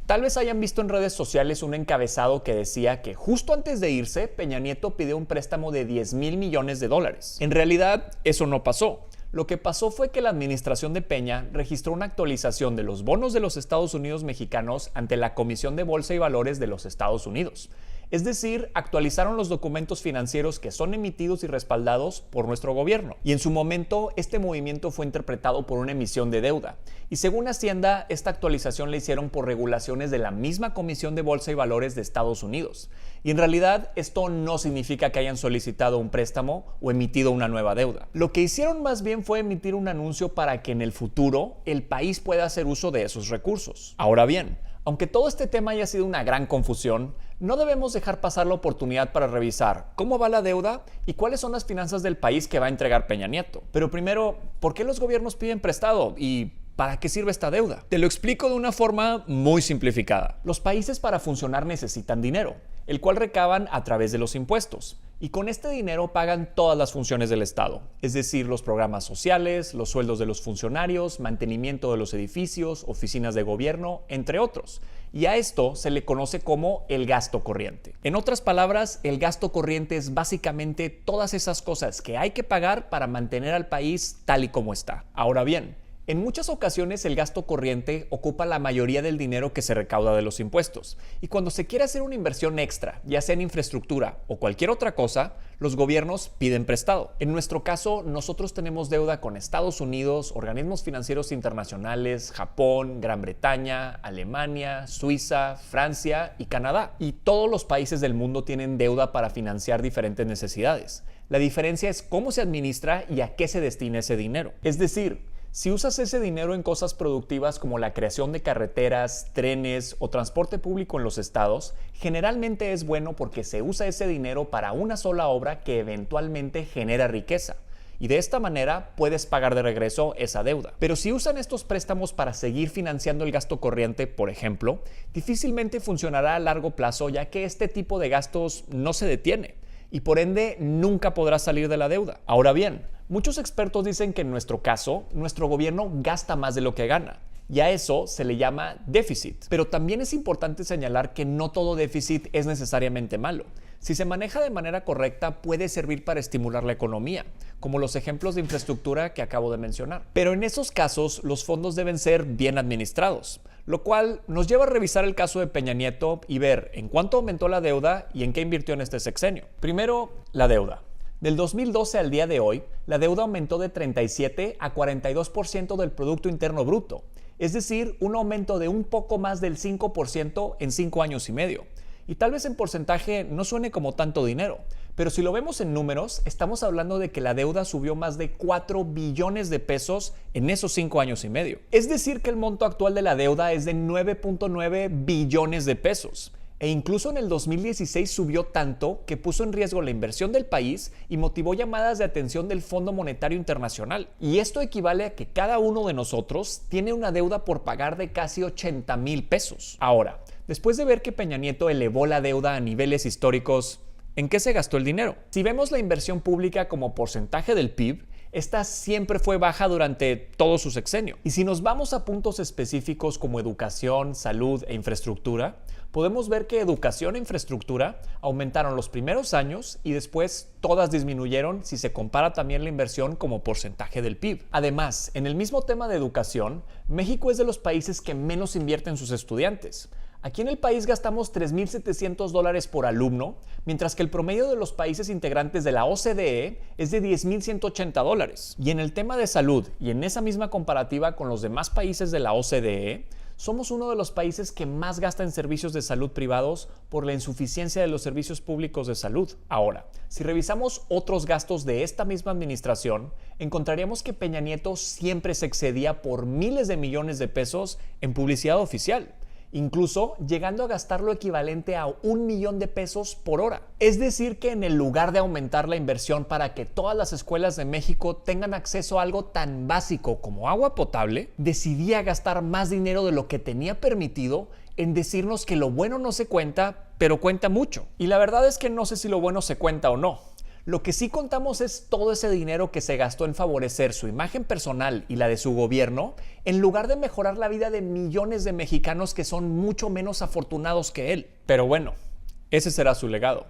Tal vez hayan visto en redes sociales un encabezado que decía que justo antes de irse, Peña Nieto pidió un préstamo de 10,000 millones de dólares. En realidad, eso no pasó. Lo que pasó fue que la administración de Peña registró una actualización de los bonos de los Estados Unidos mexicanos ante la Comisión de Bolsa y Valores de los Estados Unidos. Es decir, actualizaron los documentos financieros que son emitidos y respaldados por nuestro gobierno. Y en su momento, este movimiento fue interpretado por una emisión de deuda. Y según Hacienda, esta actualización la hicieron por regulaciones de la misma Comisión de Bolsa y Valores de Estados Unidos. Y en realidad, esto no significa que hayan solicitado un préstamo o emitido una nueva deuda. Lo que hicieron más bien fue emitir un anuncio para que en el futuro el país pueda hacer uso de esos recursos. Ahora bien, aunque todo este tema haya sido una gran confusión, no debemos dejar pasar la oportunidad para revisar cómo va la deuda y cuáles son las finanzas del país que va a entregar Peña Nieto. Pero primero, ¿por qué los gobiernos piden prestado? ¿Y para qué sirve esta deuda? Te lo explico de una forma muy simplificada. Los países para funcionar necesitan dinero, el cual recaban a través de los impuestos. Y con este dinero pagan todas las funciones del Estado, es decir, los programas sociales, los sueldos de los funcionarios, mantenimiento de los edificios, oficinas de gobierno, entre otros. Y a esto se le conoce como el gasto corriente. En otras palabras, el gasto corriente es básicamente todas esas cosas que hay que pagar para mantener al país tal y como está. Ahora bien, en muchas ocasiones el gasto corriente ocupa la mayoría del dinero que se recauda de los impuestos. Y cuando se quiere hacer una inversión extra, ya sea en infraestructura o cualquier otra cosa, los gobiernos piden prestado. En nuestro caso, nosotros tenemos deuda con Estados Unidos, organismos financieros internacionales, Japón, Gran Bretaña, Alemania, Suiza, Francia y Canadá. Y todos los países del mundo tienen deuda para financiar diferentes necesidades. La diferencia es cómo se administra y a qué se destina ese dinero. Es decir, si usas ese dinero en cosas productivas como la creación de carreteras, trenes o transporte público en los estados, generalmente es bueno porque se usa ese dinero para una sola obra que eventualmente genera riqueza. Y de esta manera puedes pagar de regreso esa deuda. Pero si usan estos préstamos para seguir financiando el gasto corriente, por ejemplo, difícilmente funcionará a largo plazo ya que este tipo de gastos no se detiene y por ende nunca podrá salir de la deuda. Ahora bien, muchos expertos dicen que en nuestro caso, nuestro gobierno gasta más de lo que gana. Y a eso se le llama déficit. Pero también es importante señalar que no todo déficit es necesariamente malo. Si se maneja de manera correcta, puede servir para estimular la economía, como los ejemplos de infraestructura que acabo de mencionar. Pero en esos casos, los fondos deben ser bien administrados, lo cual nos lleva a revisar el caso de Peña Nieto y ver en cuánto aumentó la deuda y en qué invirtió en este sexenio. Primero, la deuda. Del 2012 al día de hoy, la deuda aumentó de 37 a 42% del Producto Interno Bruto, es decir, un aumento de un poco más del 5% en 5 años y medio. Y tal vez en porcentaje no suene como tanto dinero, pero si lo vemos en números, estamos hablando de que la deuda subió más de 4 billones de pesos en esos 5 años y medio. Es decir, que el monto actual de la deuda es de 9.9 billones de pesos. E incluso en el 2016 subió tanto que puso en riesgo la inversión del país y motivó llamadas de atención del Fondo Monetario Internacional. Y esto equivale a que cada uno de nosotros tiene una deuda por pagar de casi 80,000 pesos. Ahora, después de ver que Peña Nieto elevó la deuda a niveles históricos, ¿en qué se gastó el dinero? Si vemos la inversión pública como porcentaje del PIB, esta siempre fue baja durante todo su sexenio. Y si nos vamos a puntos específicos como educación, salud e infraestructura, podemos ver que educación e infraestructura aumentaron los primeros años y después todas disminuyeron si se compara también la inversión como porcentaje del PIB. Además, en el mismo tema de educación, México es de los países que menos invierte en sus estudiantes. Aquí en el país gastamos $3,700 por alumno, mientras que el promedio de los países integrantes de la OCDE es de $10,180. Y en el tema de salud, y en esa misma comparativa con los demás países de la OCDE, somos uno de los países que más gasta en servicios de salud privados por la insuficiencia de los servicios públicos de salud. Ahora, si revisamos otros gastos de esta misma administración, encontraríamos que Peña Nieto siempre se excedía por miles de millones de pesos en publicidad oficial, incluso llegando a gastar lo equivalente a 1 millón de pesos por hora. Es decir que en el lugar de aumentar la inversión para que todas las escuelas de México tengan acceso a algo tan básico como agua potable, decidía gastar más dinero de lo que tenía permitido en decirnos que lo bueno no se cuenta, pero cuenta mucho. Y la verdad es que no sé si lo bueno se cuenta o no. Lo que sí contamos es todo ese dinero que se gastó en favorecer su imagen personal y la de su gobierno, en lugar de mejorar la vida de millones de mexicanos que son mucho menos afortunados que él. Pero bueno, ese será su legado.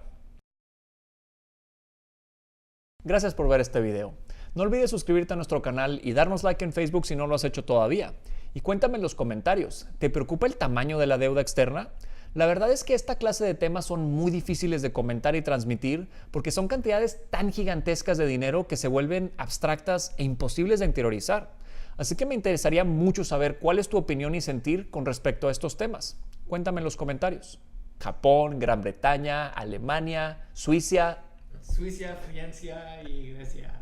Gracias por ver este video. No olvides suscribirte a nuestro canal y darnos like en Facebook si no lo has hecho todavía. Y cuéntame en los comentarios, ¿te preocupa el tamaño de la deuda externa? La verdad es que esta clase de temas son muy difíciles de comentar y transmitir porque son cantidades tan gigantescas de dinero que se vuelven abstractas e imposibles de interiorizar. Así que me interesaría mucho saber cuál es tu opinión y sentir con respecto a estos temas. Cuéntame en los comentarios. Japón, Gran Bretaña, Alemania, Suiza. Suiza, Francia y Grecia.